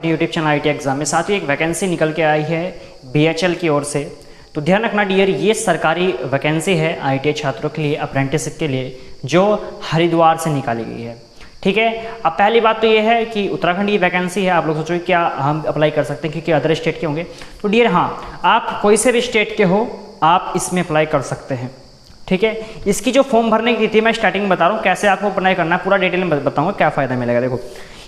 अपने YouTube channel IIT exam में। साथ ही एक वैकेंसी निकल के आई है BHL की ओर से। तो ध्यान रखना डियर, ये सरकारी वैकेंसी है IIT छात्रों के लिए, अप्रेंटिसशिप के लिए, जो हरिद्वार से निकाली गई है। ठीक है, अब पहली बात तो ये है कि उत्तराखंड की वैकेंसी है। आप लोग सोचो क्या हम अप्लाई कर सकते हैं क्योंकि अदर स्टेट के होंगे? तो डियर हाँ, आप कोई से भी स्टेट के हो आप इसमें अप्लाई कर सकते हैं। ठीक है, इसकी जो फॉर्म भरने की तिथि मैं स्टार्टिंग में बता रहा हूँ कैसे आपको अप्लाई करना है, पूरा डिटेल में बताऊँगा क्या फ़ायदा मिलेगा। देखो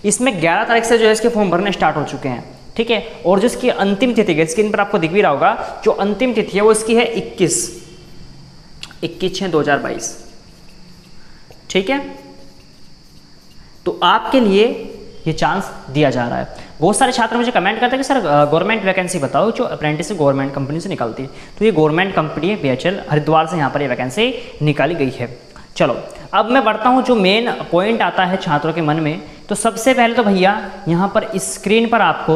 इसमें 11 तारीख से जो है इसके फॉर्म भरने स्टार्ट हो चुके हैं। ठीक है, और जो इसकी अंतिम तिथि है, स्क्रीन पर आपको दिख भी रहा होगा, जो अंतिम तिथि है वो इसकी है 21/6/2022। ठीक है, तो आपके लिए ये चांस दिया जा रहा है। बहुत सारे छात्र मुझे कमेंट करते हैं कि सर गवर्नमेंट वैकेंसी बताओ जो अप्रेंटिस गवर्नमेंट कंपनी से निकलती है। तो ये गवर्नमेंट कंपनी है BHL हरिद्वार से, यहाँ पर ये वैकेंसी निकाली गई है। चलो अब मैं बढ़ता हूँ, जो मेन पॉइंट आता है छात्रों के मन में। तो सबसे पहले तो भैया यहाँ पर स्क्रीन पर आपको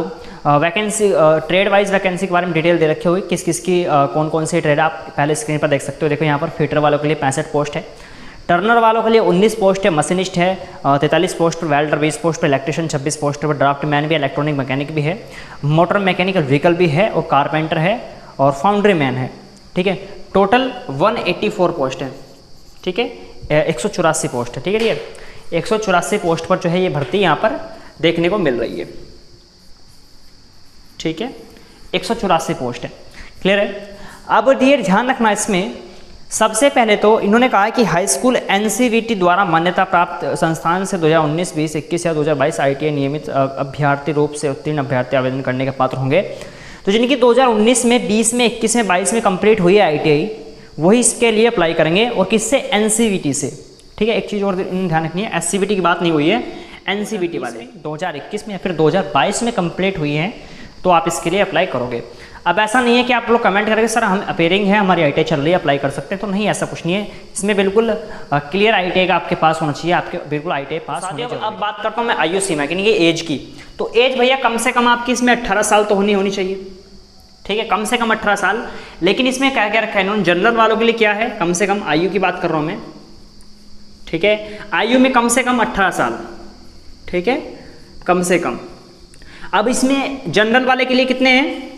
वैकेंसी, ट्रेड वाइज वैकेंसी के बारे में डिटेल दे रखे हुए, किस किस की कौन कौन से ट्रेड आप पहले स्क्रीन पर देख सकते हो। देखो यहाँ पर फिटर वालों के लिए 65 पोस्ट है, टर्नर वालों के लिए 19 पोस्ट है, मशीनिस्ट है 43 पोस्ट पर, वेल्डर 20 पोस्ट पर, इलेक्ट्रिशियन 26 पोस्ट पर, ड्राफ्ट मैन भी, इलेक्ट्रॉनिक मैकेनिक भी है, मोटर मैकेनिकल व्हीकल भी है, और कारपेंटर है, और फाउंड्री मैन है। ठीक है, टोटल 184 पोस्ट है। ठीक है, 184 पोस्ट है। ठीक है डियर, 184 पोस्ट पर जो है ये भर्ती यहाँ पर देखने को मिल रही है। ठीक है, 184 पोस्ट है। क्लियर है? अब डियर ध्यान रखना, इसमें सबसे पहले तो इन्होंने कहा है कि हाई स्कूल NCVT द्वारा मान्यता प्राप्त संस्थान से 2019, 20, 21 या 2022 ITI नियमित अभ्यर्थी रूप से उत्तीर्ण अभ्यर्थी आवेदन करने के पात्र होंगे। तो जिनकी 2019 में, 20 में, 21 में, 22 में कंप्लीट हुई है ITI, वही इसके लिए अप्लाई करेंगे। और किससे? NCVT से। ठीक है, एक चीज़ और ध्यान रखनी है, SCVT की बात नहीं हुई है, NCVT वाले 2021 में या फिर 2022 में कंप्लीट हुई है तो आप इसके लिए अप्लाई करोगे। अब ऐसा नहीं है कि आप लोग कमेंट करेंगे सर हम अपेयरिंग है, हमारी ITI चल रही है, अप्लाई कर सकते हैं। तो नहीं, ऐसा कुछ नहीं है, इसमें बिल्कुल क्लियर ITI का आपके पास होना चाहिए, आपके बिल्कुल ITI पास होना चाहिए। अब बात करता हूँ मैं आयु सीमा की, ये एज की। तो एज भैया कम से कम आपकी इसमें 18 साल तो होनी चाहिए। ठीक है, कम से कम 18 साल। लेकिन इसमें क्या क्या रखा है इन्होंने, जनरल वालों के लिए क्या है, कम से कम आयु की बात कर रहा हूँ मैं। ठीक है, आयु में कम से कम 18 साल। ठीक है, कम से कम। अब इसमें जनरल वाले के लिए कितने हैं?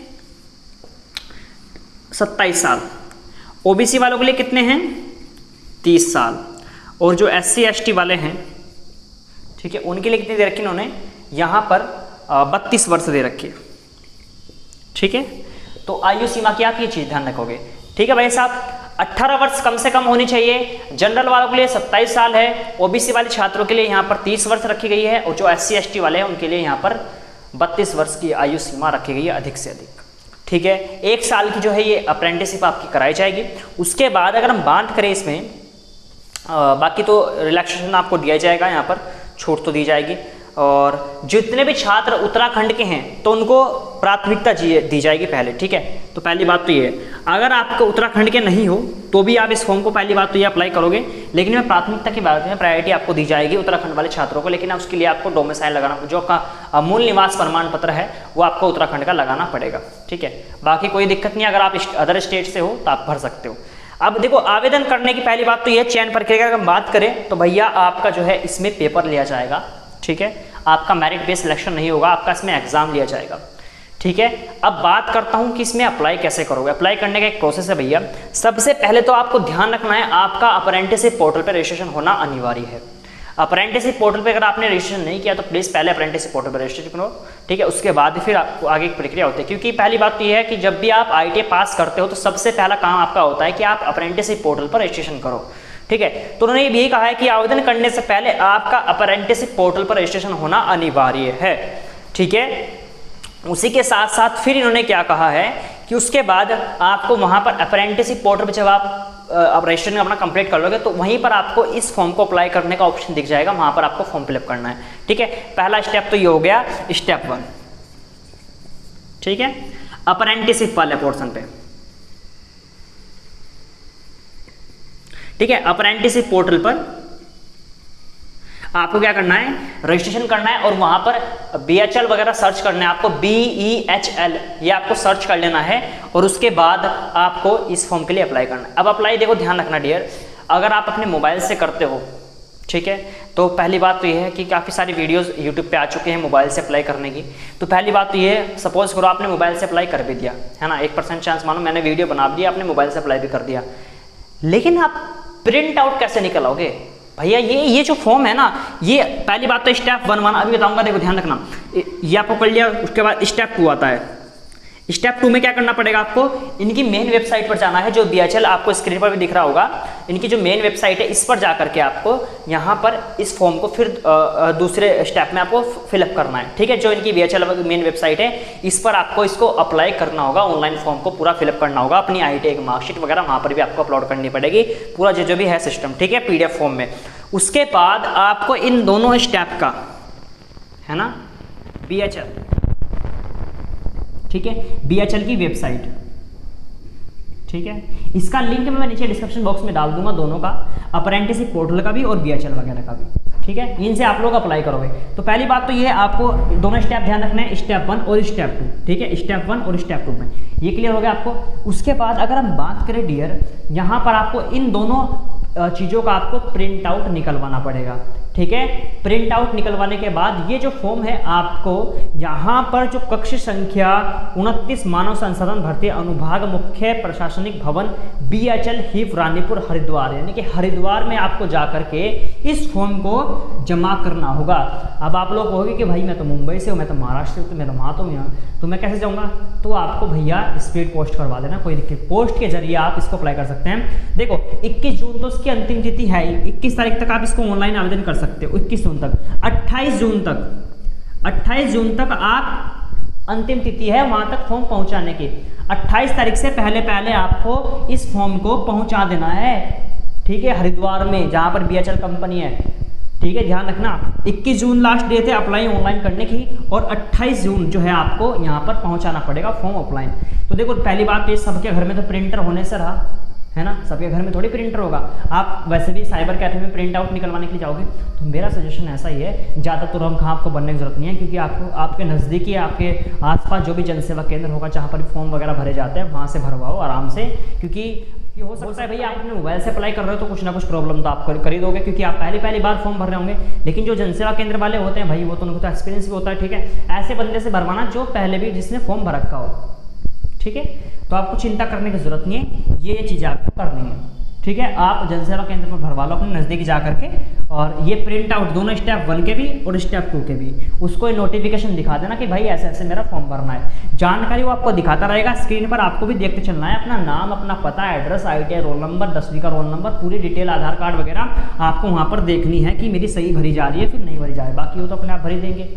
27 साल। OBC वालों के लिए कितने हैं? 30 साल। और जो SC ST वाले हैं, ठीक है, उनके लिए कितनी दे रखी इन्होंने यहाँ पर 32 वर्ष दे रखी है। ठीक है, तो आयु सीमा की आप ये चीज़ ध्यान रखोगे। ठीक है भाई साहब, 18 वर्ष कम से कम होनी चाहिए। जनरल वालों के लिए 27 साल है, OBC वाले छात्रों के लिए यहाँ पर 30 वर्ष रखी गई है, और जो SC ST वाले हैं उनके लिए यहाँ पर 32 वर्ष की आयु सीमा रखी गई है अधिक से अधिक। ठीक है, 1 साल की जो है ये अप्रेंटिसशिप आपकी कराई जाएगी। उसके बाद अगर हम बात करें इसमें, बाकी तो रिलैक्सेशन आपको दिया जाएगा, यहाँ पर छूट तो दी जाएगी। और जितने भी छात्र उत्तराखंड के हैं तो उनको प्राथमिकता दी जाएगी पहले। ठीक है, तो पहली बात तो ये है, अगर आपको उत्तराखंड के नहीं हो तो भी आप इस फॉर्म को पहली बात तो ये अप्लाई करोगे। लेकिन मैं प्राथमिकता की बात में प्रायोरिटी आपको दी जाएगी उत्तराखंड वाले छात्रों को। लेकिन उसके लिए आपको डोमिसाइल लगाना, जो का मूल निवास प्रमाण पत्र है वो आपको उत्तराखंड का लगाना पड़ेगा। ठीक है, बाकी कोई दिक्कत नहीं, अगर आप अदर स्टेट से हो तो आप भर सकते हो। अब देखो, आवेदन करने की पहली बात तो ये, चयन प्रक्रिया की अगर बात करें तो भैया आपका जो है इसमें पेपर लिया जाएगा। ठीक है, आपका मेरिट बेस्ड सिलेक्शन नहीं होगा, आपका इसमें एग्जाम लिया जाएगा। ठीक है, अब बात करता हूं कि इसमें अप्लाई कैसे करोगे। अप्लाई करने का एक प्रोसेस है भैया। सबसे पहले तो आपको ध्यान रखना है, आपका अप्रेंटिसशिप पोर्टल पर रजिस्ट्रेशन होना अनिवार्य है। अप्रेंटिसशिप पोर्टल पे अगर आपने रजिस्ट्रेशन नहीं किया तो प्लीज़ पहले अप्रेंटिसशिप पोर्टल पर रजिस्ट्रेशन करो। ठीक है, उसके बाद फिर आपको आगे की प्रक्रिया होती है। क्योंकि पहली बात तो ये है कि जब भी आप ITI पास करते हो तो सबसे पहला काम आपका होता है कि आप अप्रेंटिसशिप पोर्टल पर रजिस्ट्रेशन करो। ठीक है, तो उन्होंने ये कहा है कि आवेदन करने से पहले आपका अप्रेंटिसशिप पोर्टल पर रजिस्ट्रेशन होना अनिवार्य है। ठीक है, उसी के साथ साथ फिर इन्होंने क्या कहा है कि उसके बाद आपको वहां पर अप्रेंटिसशिप पोर्टल पर जब आप रजिस्ट्रेशन अपना कंप्लीट कर लोगे तो वहीं पर आपको इस फॉर्म को अप्लाई करने का ऑप्शन दिख जाएगा, वहां पर आपको फॉर्म फिलअप करना है। ठीक है, पहला स्टेप तो ये हो गया, स्टेप 1। ठीक है, अप्रेंटिसशिप वाले पोर्शन पे। ठीक है, अप्रेंटिसशिप पोर्टल पर आपको क्या करना है, रजिस्ट्रेशन करना है और वहां पर BHL वगैरह सर्च करना है आपको, BEHL ये आपको सर्च कर लेना है और उसके बाद आपको इस फॉर्म के लिए अप्लाई करना है। अब अप्लाई देखो ध्यान रखना डियर, अगर आप अपने मोबाइल से करते हो ठीक है। तो पहली बात तो ये है कि काफ़ी सारी वीडियोस यूट्यूब पे आ चुके हैं मोबाइल से अप्लाई करने की। तो पहली बात तो ये है, सपोज करो आपने मोबाइल से अप्लाई कर भी दिया है ना, 1% चांस मानो मैंने वीडियो बना दिया, आपने मोबाइल से अप्लाई भी कर दिया, लेकिन आप प्रिंट आउट कैसे निकलोगे भैया? ये जो फॉर्म है ना, ये पहली बात तो स्टेप 1 अभी बताऊंगा, देखो ध्यान रखना, ये आपको कर लिया, उसके बाद स्टेप 2 आता है। स्टेप 2 में क्या करना पड़ेगा आपको, इनकी मेन वेबसाइट पर जाना है, जो BHL आपको स्क्रीन पर भी दिख रहा होगा, इनकी जो मेन वेबसाइट है इस पर जा करके आपको यहाँ पर इस फॉर्म को फिर दूसरे स्टेप में आपको फिलअप करना है, ठीक है। जो इनकी BHL मेन वेबसाइट है इस पर आपको इसको अप्लाई करना होगा, ऑनलाइन फॉर्म को पूरा फिलअप करना होगा, अपनी ITI की मार्कशीट वगैरह वहाँ पर भी आपको अपलोड करनी पड़ेगी, पूरा जो भी है सिस्टम, ठीक है, PDF फॉर्म में। उसके बाद आपको इन दोनों स्टेप का है ना BHL, ठीक है, BHL की वेबसाइट, ठीक है, इसका लिंक मैं नीचे डिस्क्रिप्शन बॉक्स में डाल दूंगा, दोनों का, अप्रेंटिसशिप पोर्टल का भी और BHL वगैरह का भी, ठीक है। इनसे आप लोग अप्लाई करोगे। तो पहली बात तो ये है, आपको दोनों स्टेप ध्यान रखना है, स्टेप 1 और स्टेप 2, ठीक है, स्टेप 1 और स्टेप 2 में ये क्लियर हो गया आपको। उसके बाद अगर हम बात करें डियर, यहाँ पर आपको इन दोनों चीज़ों का आपको प्रिंट आउट निकलवाना पड़ेगा, ठीक है। प्रिंट आउट निकलवाने के बाद ये जो फॉर्म है आपको यहाँ पर जो कक्ष संख्या 29 मानव संसाधन भर्ती अनुभाग मुख्य प्रशासनिक भवन BHL हिप रानीपुर हरिद्वार, यानी कि हरिद्वार में आपको जाकर के इस फॉर्म को जमा करना होगा। अब आप लोग कहोगे कि भाई मैं तो मुंबई से हूँ, मैं तो महाराष्ट्र से, तो मैं तो वहाँ तो यहाँ, तो मैं कैसे जाऊँगा? तो आपको भैया स्पीड पोस्ट करवा देना, कोई दिक्कत, पोस्ट के जरिए आप इसको अप्लाई कर सकते हैं। देखो 21 जून तो इसकी अंतिम तिथि है, 21 तारीख तक आप इसको ऑनलाइन आवेदन कर सकते हो, 21 जून तक, 28 जून तक आप अंतिम तिथि है वहां तक फॉर्म पहुंचाने की। 28 तारीख से पहले आपको इस फॉर्म को पहुंचा देना है, ठीक है, हरिद्वार में जहां पर BHL कंपनी है, ठीक है, ध्यान रखना। 21 जून लास्ट डे थे अप्लाई ऑनलाइन करने की, और 28 जून जो है आपको यहाँ पर पहुंचाना पड़ेगा फॉर्म ऑफलाइन। तो देखो पहली बात तो सबके घर में तो प्रिंटर होने से रहा है ना, सबके घर में थोड़ी प्रिंटर होगा। आप वैसे भी साइबर कैफे में प्रिंट आउट निकलवाने के लिए जाओगे, तो मेरा सजेशन ऐसा ही है, ज़्यादा तो रंग आपको बनने की जरूरत नहीं है, क्योंकि आपको आपके नज़दीकी आपके आसपास जो भी जनसेवा केंद्र होगा जहाँ पर फॉर्म वगैरह भरे जाते हैं वहाँ से भरवाओ आराम से, क्योंकि ये हो सकता है भैया आप अपने मोबाइल से अप्लाई कर रहे हो तो कुछ ना कुछ प्रॉब्लम तो आप कर ही दोगे, क्योंकि आप पहली बार फॉर्म भर रहे होंगे। लेकिन जो जनसेवा केंद्र वाले होते हैं भाई, वो तो उनको तो एक्सपीरियंस भी होता है, ठीक है, ऐसे बंदे से भरवाना जो पहले भी जिसने फॉर्म भर रखा हो, ठीक है। तो आपको चिंता करने की जरूरत नहीं है, ये चीज़ें आपको करनी है, ठीक है। आप जनसेवा केंद्र पर भरवा लो अपने नज़दीक जा करके, और ये प्रिंट आउट दोनों स्टेप 1 के भी और स्टेप 2 के भी, उसको नोटिफिकेशन दिखा देना कि भाई ऐसे ऐसे मेरा फॉर्म भरना है। जानकारी वो आपको दिखाता रहेगा स्क्रीन पर, आपको भी देखते चलना है, अपना नाम, अपना पता, एड्रेस, ITI रोल नंबर, 10वीं का रोल नंबर, पूरी डिटेल, आधार कार्ड वगैरह आपको वहाँ पर देखनी है कि मेरी सही भरी जा रही है फिर नहीं भरी जा रही है, बाकी वो तो अपने आप भरी देंगे,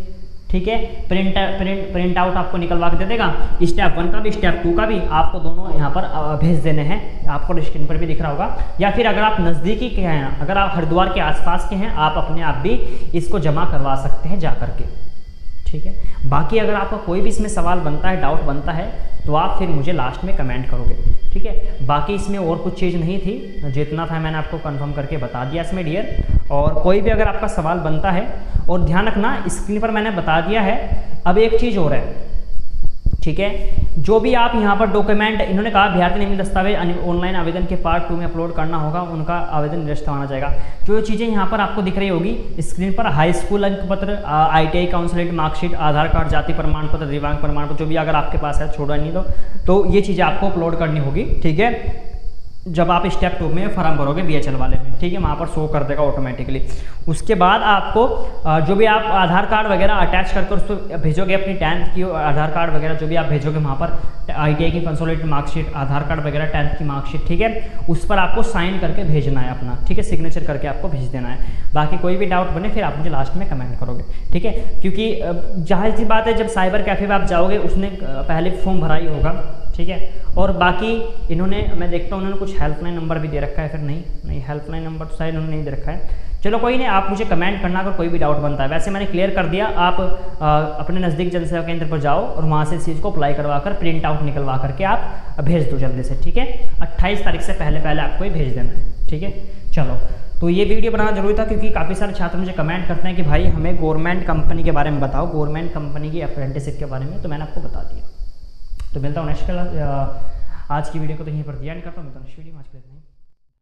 ठीक है। प्रिंट आउट आपको निकलवा के दे देगा, स्टेप 1 का भी स्टेप 2 का भी आपको दोनों यहाँ पर भेज देने हैं, आपको स्क्रीन पर भी दिख रहा होगा। या फिर अगर आप नज़दीकी के हैं, अगर आप हरिद्वार के आसपास के हैं, आप अपने आप भी इसको जमा करवा सकते हैं जा करके, ठीक है। बाकी अगर आपका कोई भी इसमें सवाल बनता है, डाउट बनता है, तो आप फिर मुझे लास्ट में कमेंट करोगे, ठीक है। बाकी इसमें और कुछ चीज़ नहीं थी, जितना था मैंने आपको कंफर्म करके बता दिया इसमें डियर। और कोई भी अगर आपका सवाल बनता है, और ध्यान रखना स्क्रीन पर मैंने बता दिया है, अब एक चीज़ और है, ठीक है, जो भी आप यहाँ पर डॉक्यूमेंट, इन्होंने कहा अभ्यर्थी निम्न दस्तावेज ऑनलाइन आवेदन के पार्ट 2 में अपलोड करना होगा, उनका आवेदन निरस्त माना जाएगा। जो चीज़ें यहाँ पर आपको दिख रही होगी स्क्रीन पर, हाई स्कूल अंक पत्र, ITI काउंसलिंग मार्कशीट, आधार कार्ड, जाति प्रमाण पत्र, दिव्यांग प्रमाण पत्र, जो भी अगर आपके पास है, छोड़ा नहीं तो ये चीज़ें आपको अपलोड करनी होगी, ठीक है, जब आप स्टेप 2 में फॉर्म भरोगे BHL वाले में, ठीक है, वहाँ पर शो कर देगा ऑटोमेटिकली। उसके बाद आपको जो भी आप आधार कार्ड वगैरह अटैच करके उस पर भेजोगे, अपनी 10th की आधार कार्ड वगैरह जो भी आप भेजोगे वहाँ पर, ITI की कंसोलिडेटेड मार्कशीट, आधार कार्ड वगैरह, 10th की मार्कशीट, ठीक है, उस पर आपको साइन करके भेजना है अपना, ठीक है, सिग्नेचर करके आपको भेज देना है। बाकी कोई भी डाउट बने फिर आप मुझे लास्ट में कमेंट करोगे, ठीक है, क्योंकि जाहिर सी बात है जब साइबर कैफे में आप जाओगे उसने पहले फॉर्म भरा ही होगा, ठीक है। और बाकी इन्होंने, मैं देखता हूँ उन्होंने कुछ हेल्पलाइन नंबर भी दे रखा है, फिर नहीं हेल्पलाइन नंबर तो शायद उन्होंने नहीं दे रखा है। चलो कोई नहीं, आप मुझे कमेंट करना अगर कोई भी डाउट बनता है। वैसे मैंने क्लियर कर दिया, आप अपने नज़दीक जनसेवा केंद्र पर जाओ और वहाँ से इस चीज़ को अप्लाई करवा कर प्रिंट आउट निकलवा करके आप भेज दो जल्दी से, ठीक है। 28 तारीख से पहले आपको ये भेज देना है, ठीक है। चलो, तो ये वीडियो बनाना जरूरी था, क्योंकि काफ़ी सारे छात्र मुझे कमेंट करते हैं कि भाई हमें गवर्नमेंट कंपनी के बारे में बताओ, गवर्नमेंट कंपनी की अप्रेंटिसशिप के बारे में, तो मैंने आपको बता दिया। तो मिलता हूँ नेक्स्ट क्लास, आज की वीडियो को तो यहीं पर ध्यान करता हूँ, मिलता हूँ नेक्स्ट वीडियो में। आज के लिए